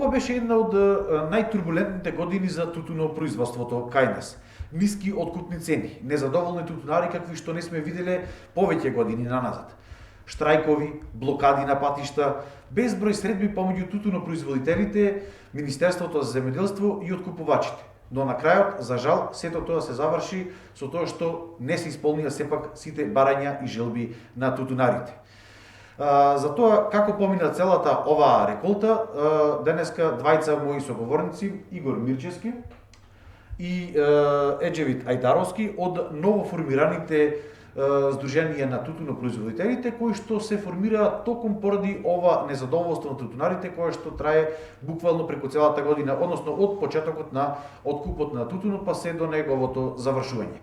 ова беше една од најтурбулентните години за тутунопроизводството кај нас. Ниски откупни цени, незадоволни тутунари какви што не сме виделе повеќе години наназад. Штрајкови, блокади на патишта, безброј средби помеѓу тутунопроизводителите, Министерството за земјоделство и откупувачите. Но на крајот, за жал, сето тоа се заврши со тоа што не се исполнија сепак сите барања и желби на тутунарите. За тоа како помина целата оваа реколта, денеска двајца мои соговорници, Игор Мирчевски и Еџевит Ајдаровски од новоформираните Сдруженија на тутунопроизводителите, кои што се формираат токму поради ова незадоволство на тутунарите, кое што трае буквално преку целата година, односно од почетокот на откупот на тутунот па се до неговото завршување.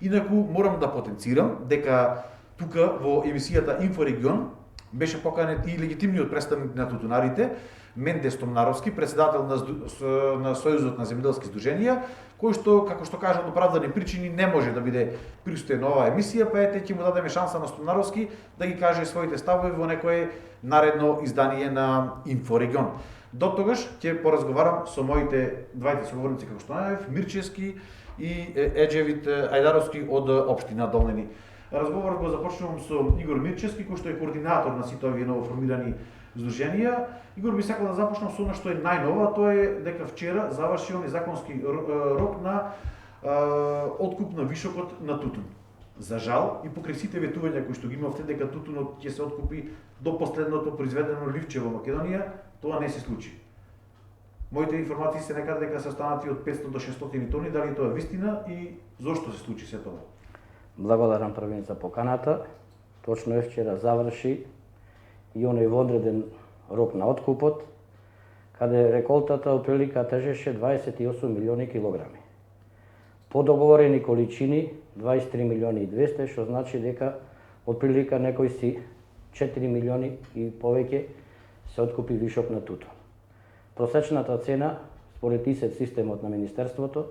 Инаку морам да потенцирам дека тука во емисијата Инфорегион беше поканет и легитимниот представник на тутунарите, Менде Стомнаровски, председател на Сојузот на земјоделски здруженија, кој што, како што кажа, од оправдани причини не може да биде присутен на оваа емисија, па ете ќе му дадеме шанса на Стомнаровски да ги каже своите ставови во некое наредно издание на Инфорегион. До тогаш ќе поразговарам со моите двајте соговорници, како што најавив, Мирчевски и Еџевит Ајдаровски од општина Долнени. Разговорот го започнувам со Игор Мирчевски, кој што е координатор на сите овие новоформирани здруженија. Игор би сакал да започнам со она што е најново, тоа е дека вчера заврши оној законски рок на откуп на вишокот на тутун. За жал, и покрај сите ветувања кои што ги имавте дека тутунот ќе се откупи до последното произведено ливче во Македонија, тоа не се случи. Моите информации се некаде дека се останати од 500 до 600 тони, дали тоа е вистина и зошто се случи се тоа? Благодарам првин за поканата. Точно е, вчера заврши и оној вонреден рок на откупот, каде реколтата отприлика тежеше 28 милиони килограми. По договорени количини 23 милиони и 200, што значи дека отприлика некои си 4 милиони и повеќе се откупи вишок на тутун. Просечната цена според ИСЕТ системот на Министерството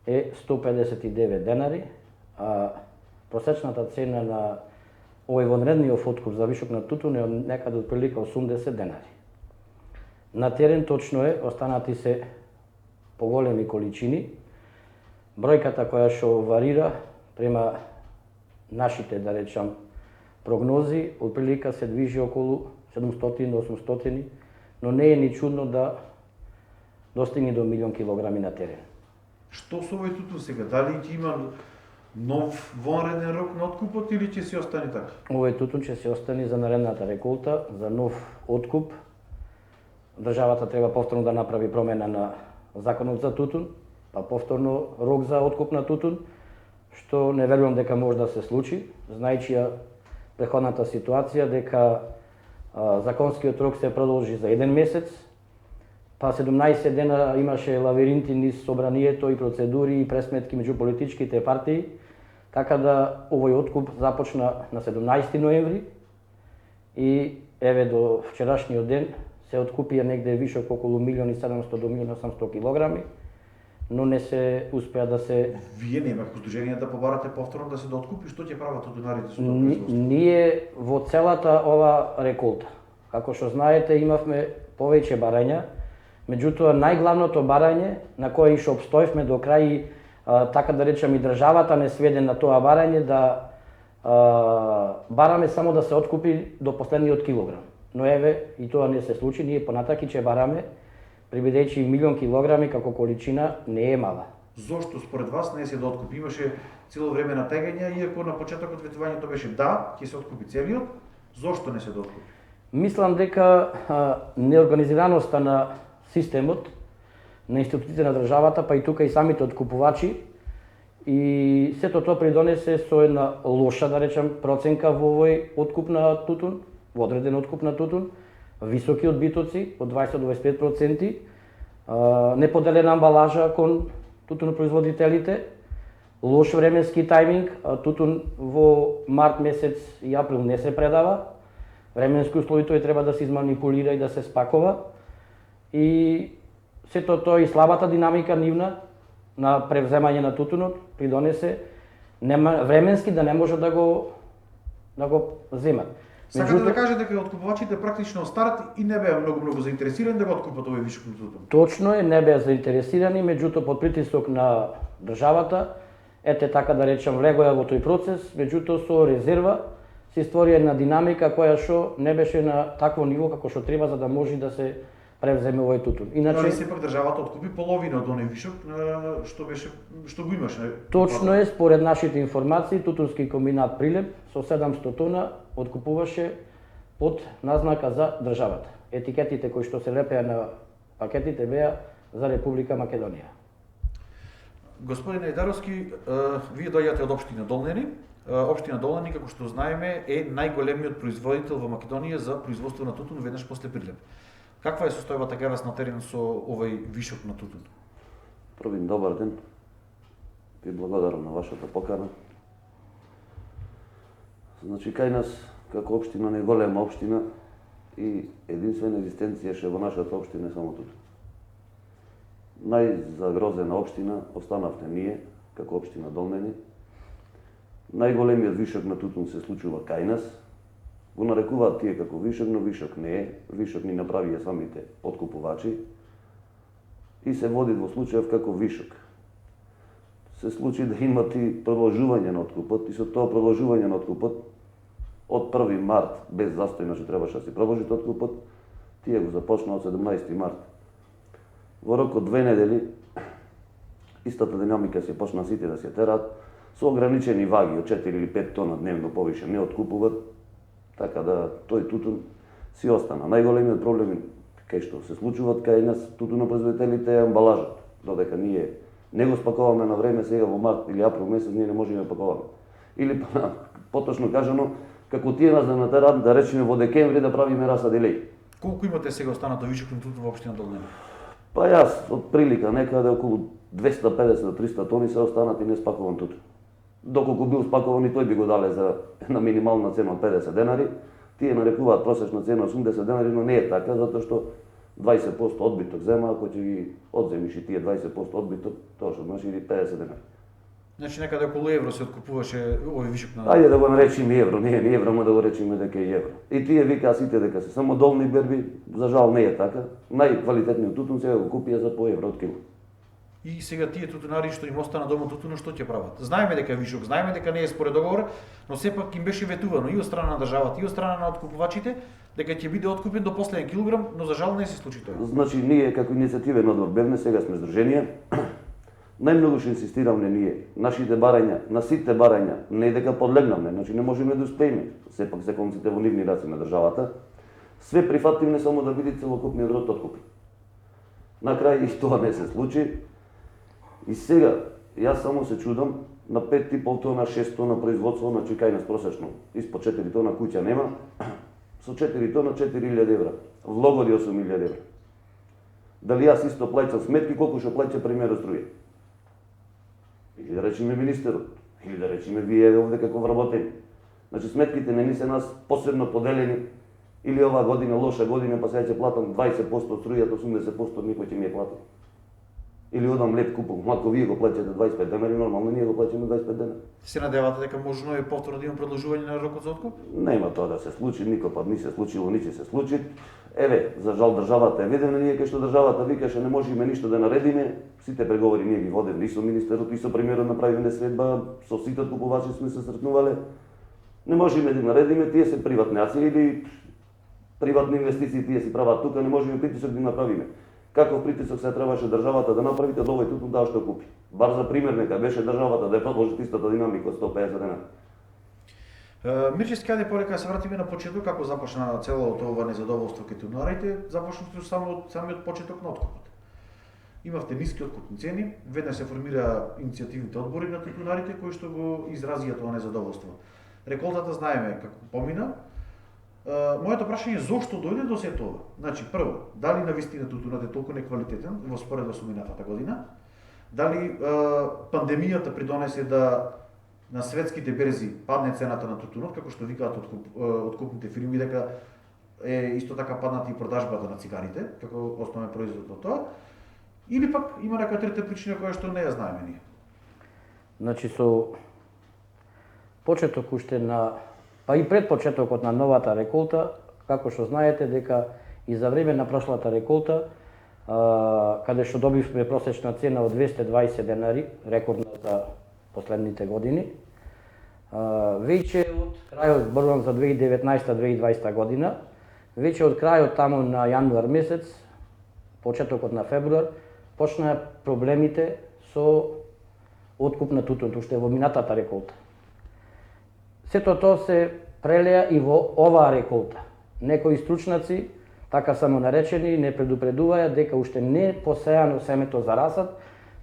е 159 денари, а просечната цена на овој вонредниот откуп за вишок на тутун е некаде отприлика 80 денари. На терен точно е, останати се поголеми количини. Бројката која што варира према нашите, да речам, прогнози, отприлика се движи околу 700-800, но не е ни чудно да достигне до милион килограми на терен. Што со овој тутун сега? Дали ќе има нов вонреден рок на откупот или ќе се остане така? Овој тутун ќе се остане за наредната реколта, за нов откуп. Државата треба повторно да направи промена на законот за тутун, па повторно рок за откуп на тутун, што не верувам дека може да се случи, знајќи ја преходната ситуација дека законскиот рок се продолжи за 1 месец, па 17 дена имаше лавиринти низ собранието и процедури и пресметки меѓу политичките партии, така да овој откуп започна на 17 ноември и еве до вчерашниот ден се откупија негде вишок околу 1.700.000 до 1.800.000 килограми, но не се успеа да се... Вие нема здруженија да побарате повторно да се дооткупи, што ќе прават тутунарите со тоа производство? Ние во целата ова реколта, како што знаете, имавме повеќе барања, меѓутоа најглавното барање на кое и што обстоевме до крај, така да речам и државата не сведе на тоа барање, да бараме само да се откупи до последниот килограм. Но еве, и тоа не се случи, ние понатаки ќе бараме, прибедејќи 1.000.000 килограми како количина не е мала. Зошто според вас не се дооткупи? Имаше цело време на тегања, иако на почетокот ветувањето беше да, ќе се откупи целиот, зошто не се дооткупи? Мислам дека неорганизираноста на системот, на институциите на државата, па и тука и самите откупувачи, и сето тоа придонесе со една лоша, да речем, проценка во овој откуп на тутун, во одреден откуп на тутун, високи одбитоци, од 20 до 25%, неподелена амбалажа кон тутунопроизводителите, лош временски тајминг, тутун во март месец и април не се предава, временски услови тој треба да се изманипулира и да се спакова, и сето тоа и слабата динамика нивна на превземање на тутунот придонесе временски да не може да го земат. Сакате да кажете дека откупувачите практично старт и не беа многу заинтересирани да го откупат овој вишок на тутун. Точно е, не беа заинтересирани, меѓутоа под притисок на државата, ете така да речам, влегоја во тој процес, меѓутоа со резерва се створи една динамика која што не беше на такво ниво како што треба за да може да се превземе овој тутун. Иначе сепак државата откупи половина од оној вишок што го имаше. Точно е, според нашите информации, тутунски комбинат Прилеп со 700 тона откупуваше под назнака за државата. Етикетите кои што се лепеа на пакетите беа за Република Македонија. Господин Ајдаровски, вие доаѓате од општина Долнени. Општина Долнени, како што знаеме, е најголемиот производител во Македонија за производство на тутун веднаш после Прилеп. Каква е состојбата кај вас на терен со овој вишок на тутун? Првин добар ден. Ви благодарам на вашата покана. Значи, кај нас, како општина, најголема општина и единствена екзистенција ше во нашата општина е само тутун. Најзагрозена општина останавте ние, како општина Долнени. Најголемиот вишок на тутун се случува кај нас. Го нарекуваат тие како вишок, но вишок не е. Вишок ни направија самите откупувачи и се води во случајов како вишок. Се случи да имат и продолжување на откупот и со тоа продолжување на откупот од 1 март, без застој, значи требаше да се продолжи откупот, тие го започнаа од 17 март. Во рок од 2 недели, истата динамика се почна сите да се терат, со ограничени ваги од 4 или 5 тона дневно повише не откупуват, така да тој тутун си остана. Најголемиот проблем кај што се случуваат кај нас тутунопроизводителите е амбалажот. Додека ние не го спакуваме на време, сега во март или април месец ние не можеме да пакуваме. Или поточно кажано, како тие нас да натерат да речеме во декември да правиме расаделеј. Колку имате сега останато вишок на тутун во општина Долнени? Па јас од прилика некаде околу 250 до 300 тони се останати не спакуван тутун. Доколку бил спакуван и тој би го дале за една минимална цена од 50 денари, тие нарекуваат просечна цена 80 денари, но не е така, затоа што 20% одбиток зема, ако ќе ги одземиш и тие 20% одбиток, тоа што значи 50 денари. Значи некаде околу евро се откупуваше овој вишок на... Ајде да го наречиме евро, не е евро, ма да го речиме дека е евро. И тие викаа сите дека се само долни берби, за жал не е така. Најквалитетниот тутун сега го купија за по евро од кило. И сега тие тутунари што им остана дома тутуна, што ќе прават? Знаеме дека е вишок, знаеме дека не е според договор, но сепак им беше ветувано и од страна на државата, и од страна на откупувачите дека ќе биде откупен до последен килограм, но за жал не се случи тоа. Значи ние како иницијативен одбор бевме, сега сме здружение. Најмногу што инсистиравме ние, нашите барања, на сите барања, не дека подлегнавме, значи не можеме да успееме, сепак законците во нивни раце на државата, све прифативме само да биде целокупниот род откупен. На крај и тоа не се случи. И сега, јас само се чудам, на 5,5 тона, 6 тона производство, значи кај нас просечно, испод 4 тона куќа нема, со 4 тона 4.000 евра, влогоди 8.000 евра. Дали јас исто плаќам сметки, колку што плаќа премиерот струја? Или да речеме министерот, или да речеме вие овде како вработени. Значи сметките не ни се нас посебно поделени, или оваа година лоша година, па сега ќе платам 20% од струјата, 80% никој ќе ми ја плати. Или одам леп купам, ако вие го плаќате 25 денари, нормално ние го плаќаме 25 денари. Се надевате дека можно е повторно да има продолжување на рокот за откуп? Нема тоа да се случи, никој пат ни се случило, ни ќе се случи. Еве, за жал државата е видена, ние кај што државата викаше не можеме ништо да наредиме, сите преговори ние ги водевме и со министерот, и со премиерот направивме средба, со сите откупувачи сме се сретнувале. Не можеме да наредиме, тие се приватни акции или приватни инвестиции, тие си прават тука, не можеме притисок да направиме. Каков притисок се требаше државата да направите да овој тутун да што купи. Бар за пример нека беше државата да ја продолжи истата динамика од 150 денари. Мирчевски, ајде полека се вратиме на почеток, како започна целото ова незадоволство кај тутунарите, започнато само од самиот почеток на откупот. Имавте ниски откупни цени, веднаш се формира иницијативните одбори на тутунарите кои што го изразија тоа незадоволство. Реколтата знаеме како помина. Моето прашање е зошто дојде до се тоа? Значи, прво, дали навистина тутунот е толку неквалитетен во споредба со минатата година? Дали пандемијата придонесе да на светските берзи падне цената на тутунот, како што викаат откупните фирми, дека е исто така паднати и продажбата на цигарите, како основен производ од тоа? Или пак има некоја трета причина која што не ја знаеме ние? Значи, со почеток уште на па и пред почетокот на новата реколта, како што знаете дека и за време на прошлата реколта, каде што добивме просечна цена од 220 денари, рекордна за последните години, веќе од крајот, зборувам за 2019-2020 година, веќе од крајот таму на јануар месец, почетокот на февруар, почнаа проблемите со откуп на тутун, уште во минатата реколта. Сето тоа се прелеа и во оваа реколта. Некои стручнаци, така само наречени, не предупредуваја дека уште не посејано семето за расад,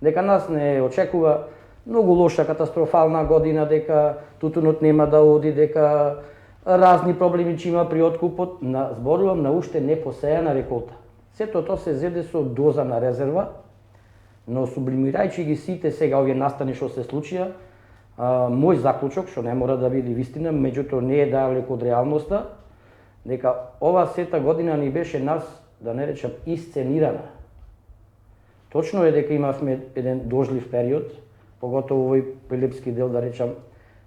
дека нас не очекува многу лоша, катастрофална година, дека тутунот нема да оди, дека разни проблеми ќе има при откупот, зборувам на уште не посејана реколта. Сето тоа се зеде со доза на резерва, но сублимирајќи ги сите сега овие настани што се случија, мој заклучок, што не мора да биде вистина, меѓутоа не е далеко од реалноста, дека ова сета година ни беше нас, да не речам, исценирана. Точно е дека имавме еден дожлив период, поготово овој Прилепски дел, да речам,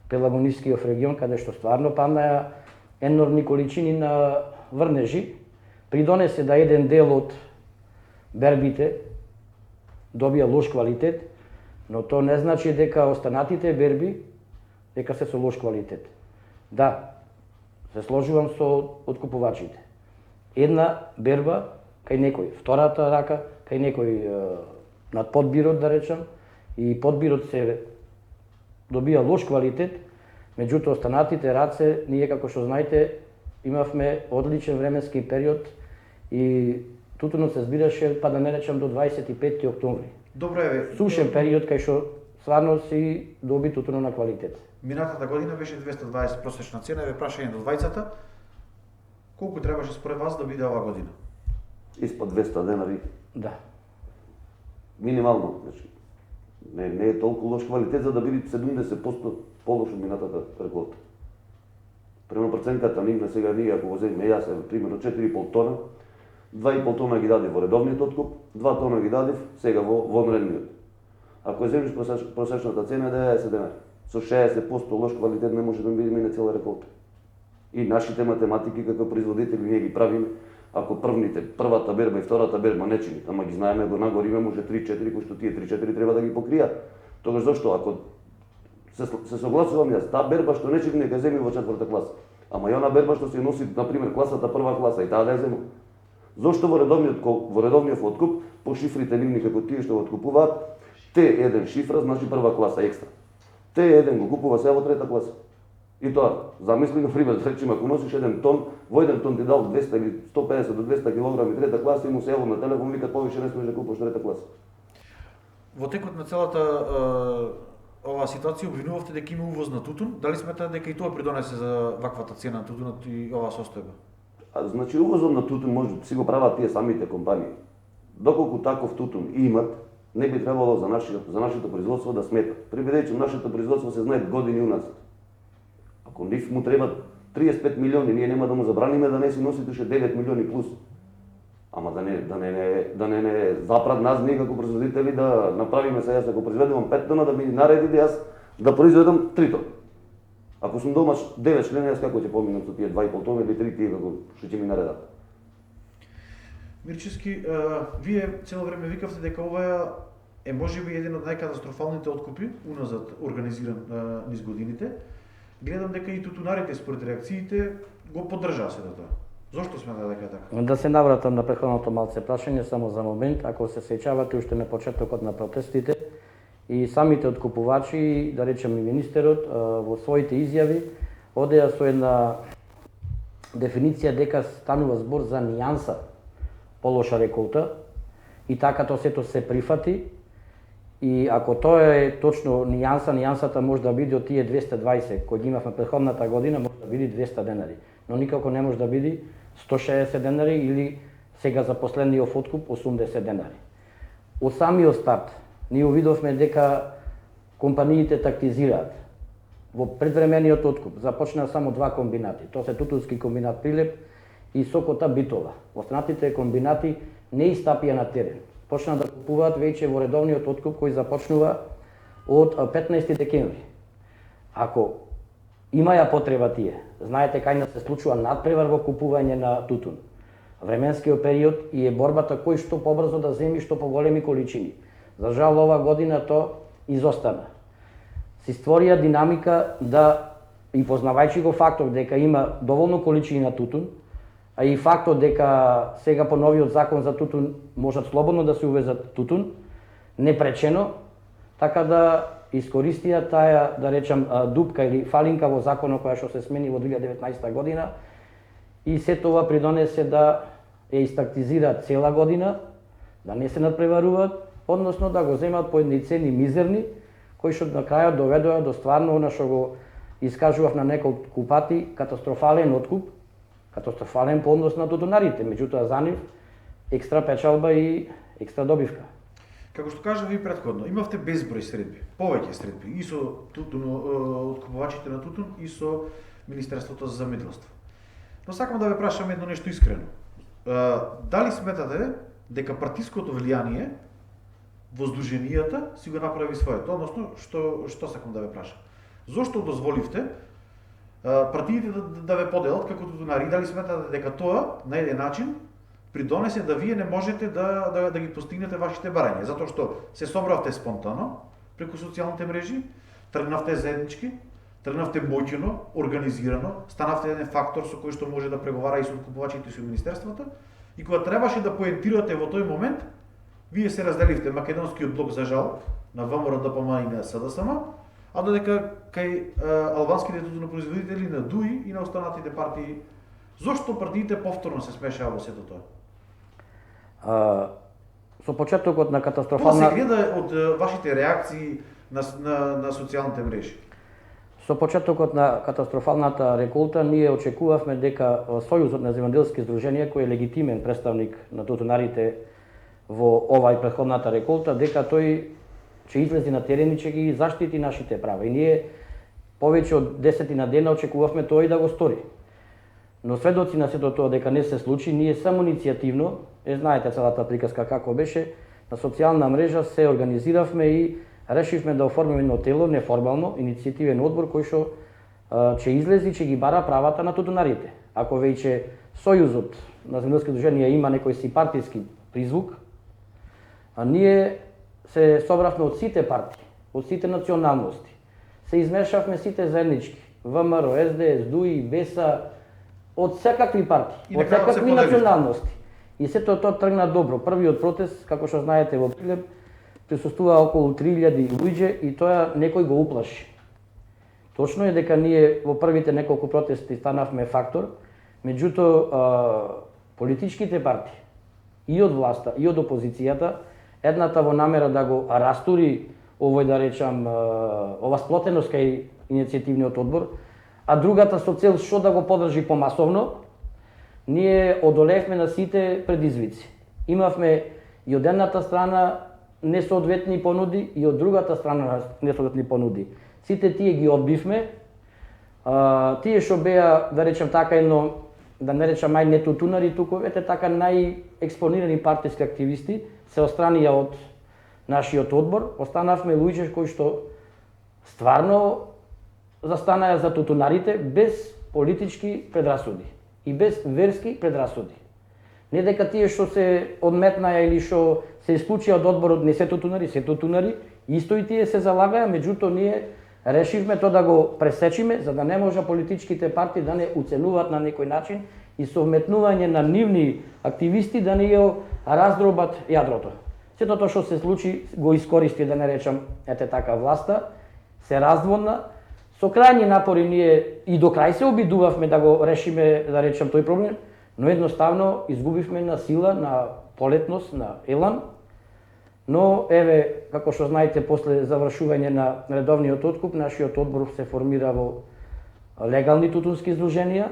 Пелагонискиот регион, каде што стварно паднаја енормни количини на врнежи, придонесе да еден дел од бербите добија лош квалитет, но тоа не значи дека останатите берби дека се со лош квалитет. Да, се сложувам со откупувачите. Една берба кај некој, втората рака кај некој над подбирот, да речам, и подбирот се добија лош квалитет, меѓутоа останатите раце, ние како што знаете, имавме одличен временски период и тутунот се збираше, па да не речам, до 25 октомври. Добро е. Сушен период кај што стварно си доби тутуно на квалитет. Минатата година беше 220 просечна цена, ве прашање до двајцата. Колку требаше според вас да биде оваа година? Испод 200 денари. Да. Минимално, значи. Не е толку лош квалитет за да биде 70% полош од минатата реколта. Према проценката нивна сега ние ако го земеме јас, примерно 4,5 тона, 2,5 тона ги даде во редовниот откуп, 2 тона ги дадев сега во вонредниот. Ако ја земеш просечната цена да е 90 денари. Со 60% лош квалитет не може да биде цела реколта. И нашите математики како производители ние ги правиме, ако првата берба и втората берба не чинат, ама ги знаеме го нагориме може 3-4, кои што тие 3-4 треба да ги покријат. Тогаш зашто ако се согласувам јас, таа берба што не чини нека земи во 4-та класа, ама ја она берба што се носи на пример класата прва класа и таа да ја земам. Зошто во редовниот откуп по шифрите нивни како тие што го откупуваат, Т1 шифра значи прва класа екстра. Т1 го купува се во трета класа. И тоа, замисли на пример, речиме ако носиш еден тон, во еден тон ти дал 200 или 150 до 200 килограми трета класа и му се ево на телефон вика повише не смеш да купуваш трета класа. Во текот на целата оваа ситуација обвинувавте дека има увоз на тутун, дали сметате дека и тоа придонесе за ваквата цена на тутунот и оваа состојба? Значи увозот на тутун може си го прават тие самите компании. Доколку таков тутун имат, не би требало за нашето производство да смета. Прибедејќи нашето производство се знае години уназад. Ако нив му треба 35 милиони, ние нема да му забраниме да не си носи туше 9 милиони плюс. Ама да не запрат нас ние како производители да направиме се јас ако произведувам 5 тона да ми нареди да јас да произведам 3 тона. Ако сум дома 9 члени, јас како ќе поминам со тие 2,5 тона или 3 тие како што ќе ми наредат. Мирчевски, вие цело време викавте дека ова е можеби еден од најкатастрофалните откупи уназад организиран низ годините. Гледам дека и тутунарите според реакциите го поддржаа се до тоа. Зошто смета дека е така? Да се навратам на претходното малце прашање само за момент, ако се сеќавате уште на почетокот на протестите и самите откупувачи, да речем и министерот, во своите изјави одеа со една дефиниција дека станува збор за нијанса полоша реколта и така тоа сето се прифати. И ако тоа е точно нијансата може да биде од тие 220 кои ги имавме претходната година, може да биде 200 денари, но никако не може да биде 160 денари или сега за последниот откуп 80 денари. Од самиот старт ние увидовме дека компаниите тактизираат. Во предвремениот откуп започнаа само два комбинати. Тоа се Тутунски комбинат Прилеп и Сокота Битола. Останатите комбинати не истапија на терен. Почнаа да купуваат веќе во редовниот откуп кој започнува од 15 декември. Ако имаја потреба тие знаете кај нас се случува надпревар во купување на тутун. Временскиот период и е борбата кој што побрзо да земи што поголеми количини. За жал ова година то изостана. Си створија динамика да, и познавајќи го фактот дека има доволно количини на тутун, а и фактот дека сега по новиот закон за тутун можат слободно да се увезат тутун, непречено, така да искористија таа, да речам, дупка или фалинка во законот која што се смени во 2019 година и се тоа придонесе да ја истактизира цела година, да не се надпреваруваат, односно да го земат по едни цени мизерни, кои што на крајот доведоа до стварно она што го искажував на неколку пати, катастрофален откуп, катастрофален по однос на тутунарите, меѓутоа за нив екстра печалба и екстра добивка. Како што кажа ви претходно, имавте безброј средби, повеќе средби, и со откупувачите на тутун, и со Министерството за земјоделство. Но сакам да ве прашам едно нешто искрено. Дали сметате дека партиското влијание во здруженијата си го направи своето, односно што сакам да ве прашам? Зошто дозволивте партиите да ве поделат како тутунари? Дали сметате дека тоа на еден начин придонесе да вие не можете да ги постигнете вашите барања, затоа што се собравте спонтано преку социјалните мрежи, тргнавте заеднички, тргнавте моќно, организирано, станавте еден фактор со кој што може да преговара и со откупувачите и со министерствата, и кога требаше да поентирате во тој момент, вие се разделивте македонскиот блок за жал на ВМРО, ДПМН и на СДСМ, а додека кај албанските тутунопроизводители на ДУИ и на останатите партии. Зошто партиите повторно се смешаа во сето тоа? Со почетокот на Тоа катастрофална... се гледа од вашите реакции на социјалните мрежи. Со почетокот на катастрофалната реколта ние очекувавме дека Сојузот на земјоделски здруженија, кој е легитимен представник на тутунарите во ова и претходната реколта, дека тој ќе излези на терен и ќе ги заштити нашите права. И ние повеќе од 10 дена очекувавме тоа и да го стори. Но сведоци на сето тоа дека не се случи, ние само иницијативно, знаете целата приказка како беше, на социјална мрежа се организиравме и решивме да оформиме едно тело, неформално, иницијативен одбор кој што ќе излези, ќе ги бара правата на тутунарите. Ако веќе Сојузот на земјоделски здруженија има некој си партиски призвук, а ние се собравме од сите партии, од сите националности. Се измешавме сите заеднички, ВМРО, СДС, ДУИ, БЕСА, од секакви партии, од секакви националности. И сето тоа тргна добро. Првиот протест, како што знаете, во Прилеп, присуствуваа околу 3000 луѓе и тоа некој го уплаши. Точно е дека ние во првите неколку протести станавме фактор, меѓутоа политичките партии и од власта и од опозицијата, едната во намера да го растури овој, да речам, ова сплотеност кај иницијативниот одбор, а другата со цел што да го подржи помасовно, ние одолевме на сите предизвици. Имавме и од едната страна несоодветни понуди и од другата страна несоодветни понуди. Сите тие ги одбивме. Тие што беа, да речем така, едно, да не речам ај не тутунари, туку ете така најекспонирани партиски активисти се отстранија од нашиот одбор. Останавме луѓе кои што стварно застанаја за тутунарите без политички предрасуди и без верски предрасуди. Не дека тие што се одметнаја или што се исклучија од одборот не се тутунари, исто и тие се залагаја, меѓутоа ние решивме тоа да го пресечиме, за да не може политичките партии да не уценуваат на некој начин и со вметнување на нивни активисти да не ја раздробат јадрото. Сето тоа што се случи го искористи, да не речам, ете така, власта, се раздвојна. Со крајни напори ние и до крај се обидувавме да го решиме, да речем, тој проблем, но едноставно изгубивме на сила, на полетност, на елан. Но, еве, како што знаете, после завршување на редовниот откуп, нашиот одбор се формира во легални тутунски здруженија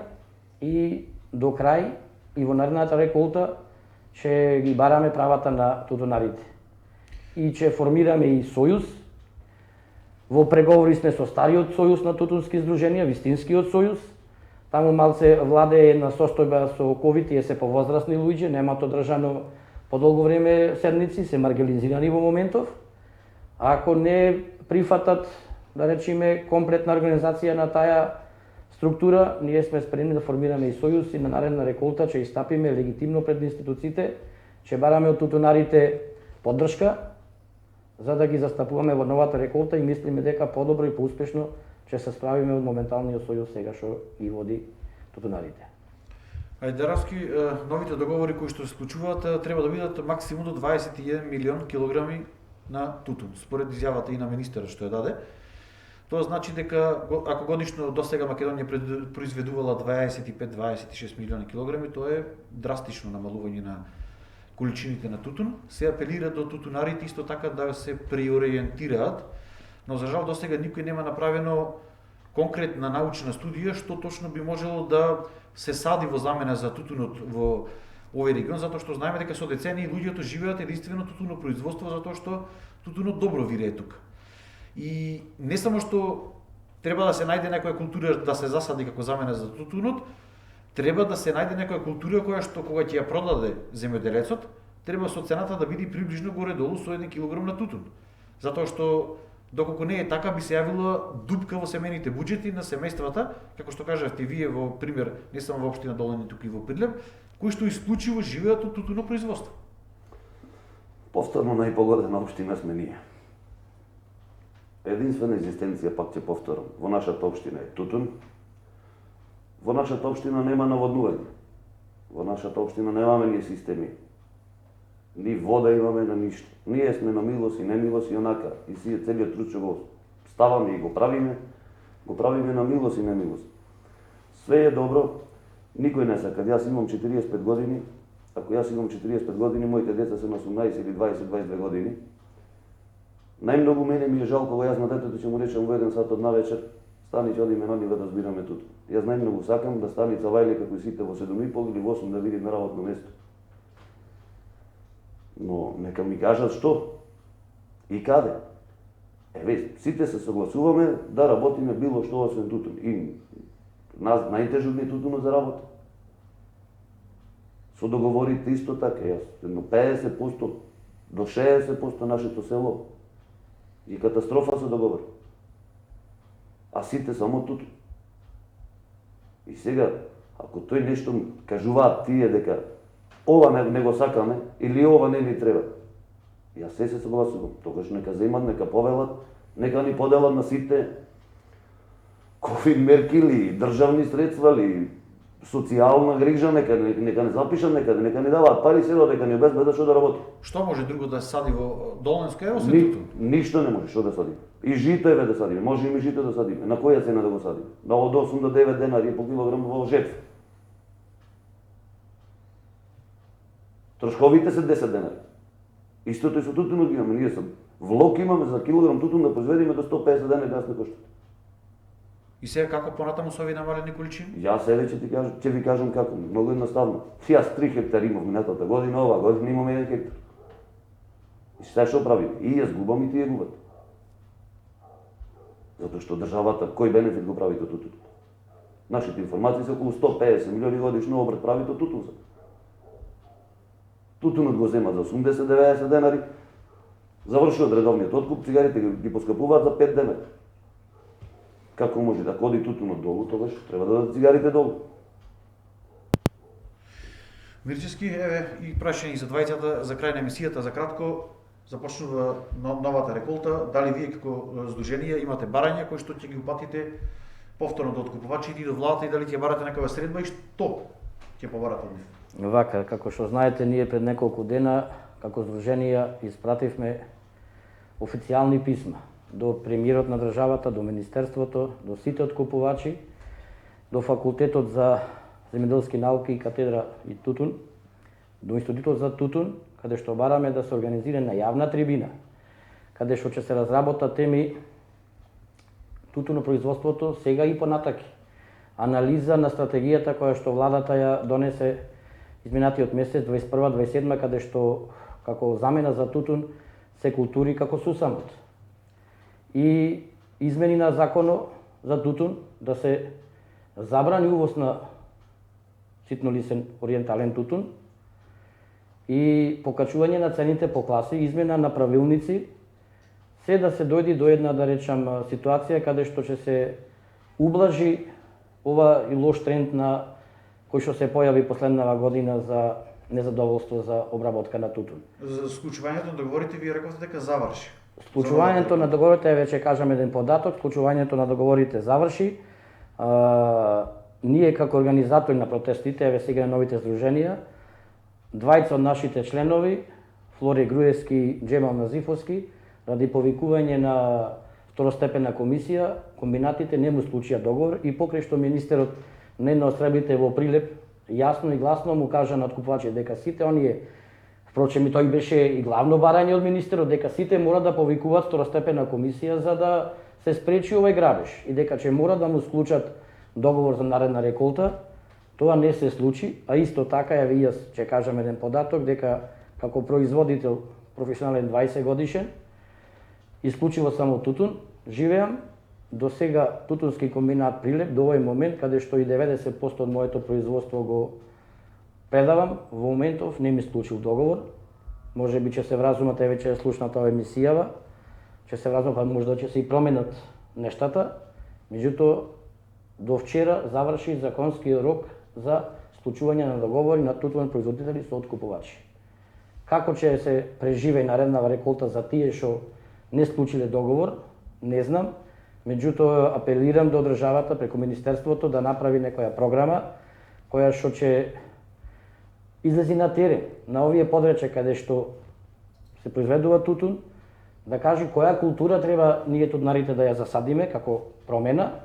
и до крај и во наредната реколта ќе ги бараме правата на тутунарите. И ќе формираме и сојуз. Во преговори сме со стариот сојуз на тутунски здруженија, вистинскиот сојуз. Таму малце владее на состојба со ковид и се повозрасни луѓе, немаат одржано подолго време седници, се маргинализирани во моментов. Ако не прифатат, да речеме, комплетна организација на таа структура, ние сме спремни да формираме и сојуз и на наредна реколта ќе истапиме легитимно пред институциите, ќе бараме од тутунарите поддршка за да ги застапуваме во новата реколта и мислиме дека подобро и поуспешно ќе се справиме од моменталниот сојуз сега што ги води тутунарите. Ајдаровски, новите договори кои што се случуваат треба да бидат максимум до 21 милион килограми на тутун, според изјавата и на министерот што ја даде. Тоа значи дека ако годишно досега Македонија произведувала 25-26 милиони килограми, тоа е драстично намалување на количините на тутун. Се апелира до тутунарите исто така да се преориентираат, но за жал досега никој нема направено конкретна научна студија што точно би можело да се сади во замена за тутунот во овој регион, затоа што знаеме дека со децении луѓето живеат единствено тутунопроизводство затоа што тутунот добро вирее тука. И не само што треба да се најде некоја култура да се засади како замена за тутунот, треба да се најде некоја култура која што кога ќе ја продаде земјоделецот, треба со цената да биде приближно горе-долу со 1 килограм на тутун. Затоа што доколку не е така би се јавила дупка во семејните буџети на семејствата, како што кажавте вие во пример, не само во општина Долни, туку и во Придлеб, кои што исклучиво живеат од тутунопроизводство. Повторно најпогодена општина сме ние. Единствена екзистенција, пак ќе повторам, во нашата општина е тутун. Во нашата општина нема наводнување. Во нашата општина немаме ние системи. Ни вода имаме на ништо. Ние сме на милост и немилост и онака. И сие целиот труд што го ставаме и го правиме на милост и немилост. Све е добро, никој не сака. Јас имам 45 години, ако јас имам 45 години, моите деца се на 18 или 20-22 години. Најмногу мене ми е жал кога јас на детето ќе му речам во 1 сат од навечер, стани ќе одиме на нива да збираме тутун. Јас најмногу сакам да стани цавајле како и сите во 7:30 или во 8 да видим на работно место. Но нека ми кажат што и каде. Еве, сите се согласуваме да работиме било што освен тутун. И најтежок ми е тутунот за работа. Со договорите исто така, јас едно 50% до 60% нашето село и катастрофа со договор. А сите само тутун. И сега, ако тој нешто кажуваат тие дека ова не го сакаме или ова не ни треба, јас се согласувам. Тогаш нека земат, нека повелат, нека ни поделат на сите ковид мерки или државни средства или социјална грижа, нека не запишат некаде, нека ни даваат пари седо дека ни обезбедат што да работи. Што може друго да се сади во Долненска освен тутун? Ништо не може што да садиме. И жито еве да садиме, може и жито да садиме. На која цена да го садиме? Да од 8 до 9 денари по килограм во жетва. Трошковите се 10 денари. Истото и со тутунот ги имаме. Ние со влог имаме за килограм тутун да произведеме до 150 денари да не коштат. И сега како понатаму со овие намалени количини? Јас еве ќе ви кажам како, многу едноставно. Јас 3 хектари имав минатата година, ова година имам 1 хектар. И сега што правим? И јас губам и тие губат. Затоа што државата кој бенефит го прави тоа тутун? Нашите информации се околу 150 милиони годишно обрт прави тоа тутун. Тутунот го земат за 80-90 денари, завршуват редовниот откуп, цигарите ги поскапуваат за 5 денари. Како може да ходи тутунот долу, тогаш треба да дадат цигарите долу. Мирчевски, еве и прашање за двајцата за крај на емисијата за кратко. Започнува новата реколта. Дали вие како здружение имате барања кои што ќе ги упатите повторно до откупувачите и до владата и дали ќе барате некоја средба и што ќе побарате од нив? Вака, како што знаете, ние пред неколку дена како здруженија испративме официјални писма до премиерот на државата, до Министерството, до сите откупувачи, до Факултетот за земјоделски науки и катедра и тутун, до Институтот за тутун, каде што бараме да се организира на јавна трибина, каде што ќе се разработат теми тутунопроизводството сега и понатаки. Анализа на стратегијата која што владата ја донесе изминатиот месец 21-27, каде што како замена за тутун се култури како сусамот. И измени на законот за тутун да се забрани увоз на ситнолисен ориентален тутун и покачување на цените по класи, измена на правилници, се да се дојди до една, да речам, ситуација каде што ќе се ублажи ова и лош тренд на кој што се појави последнава година за незадоволство за обработка на тутун. За склучувањето на договорите вие рековте дека заврши. Склучувањето на договорите, веќе кажам еден податок, склучувањето на договорите заврши. Ние како организатори на протестите, еве сега новите здруженија, двајца од нашите членови, Флори Груевски и Джемал Назифовски, ради повикување на второстепена комисија, комбинатите не му склучија договор и покрај што министерот на една од сребрите во Прилеп јасно и гласно му кажа на откупувачите дека сите оние, впрочем и тој беше и главно барање од министерот, дека сите мора да повикуваат второстепена комисија за да се спречи овој грабеж и дека ќе мора да му склучат договор за наредна реколта. Тоа не се случи, а исто така ја ви јас ќе кажам еден податок дека како производител професионален 20 годишен, исклучиво само тутун, живеам до сега тутунски комбинат Прилеп до овој момент каде што и 90% од моето производство го предавам, во моментов не ми склучил договор. Може би ќе се вразумат, еве ќе слушнат оваа емисијава, ќе се вразумат, па можда ќе се и променат нештата. Меѓутоа, до вчера заврши законскиот рок за склучување на договори на тутун производители со откупувачи. Како ќе се преживе нареднава реколта за тие што не склучиле договор, не знам. Меѓутоа, апелирам до државата преку Министерството да направи некоја програма која што ќе излези на терен, на овие подречја каде што се произведува тутун, да кажи која култура треба ние тутнарите да ја засадиме како промена,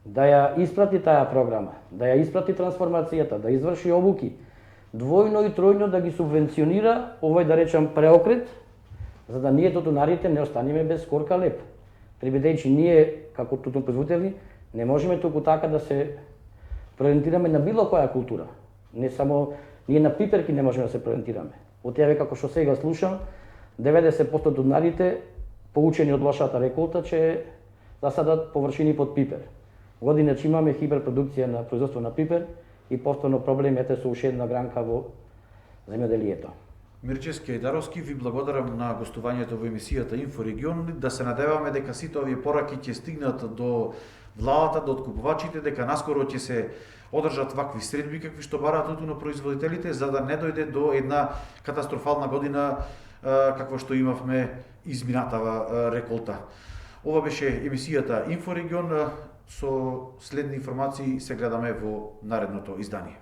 да ја испрати таа програма, да ја испрати трансформацијата, да изврши обуки, двојно и тројно да ги субвенционира овој, да речам, преокрет, за да ние тутунарите не останеме без корка леп. Прибедејќи ние, како тутун производители, не можеме толку така да се преориентираме на било која култура. Не само ние на пиперки не можеме да се преориентираме. Од еве како што сега слушам, 90% од тутунарите, поучени од лошата реколта, ќе засадат површини под пипер. Година че имаме хиперпродукција на производство на пипер и повторно проблемите со уште една гранка во земјоделието. Мирчевски Ајдаровски, ви благодарам на гостувањето во емисијата Инфорегион, да се надеваме дека сите овие пораки ќе стигнат до владата, до откупувачите, дека наскоро ќе се одржат вакви средби какви што бараат тутунопроизводителите, за да не дојде до една катастрофална година каква што имавме изминатава реколта. Ова беше емисијата Инфорегион, со следни информации се гледаме во наредното издание.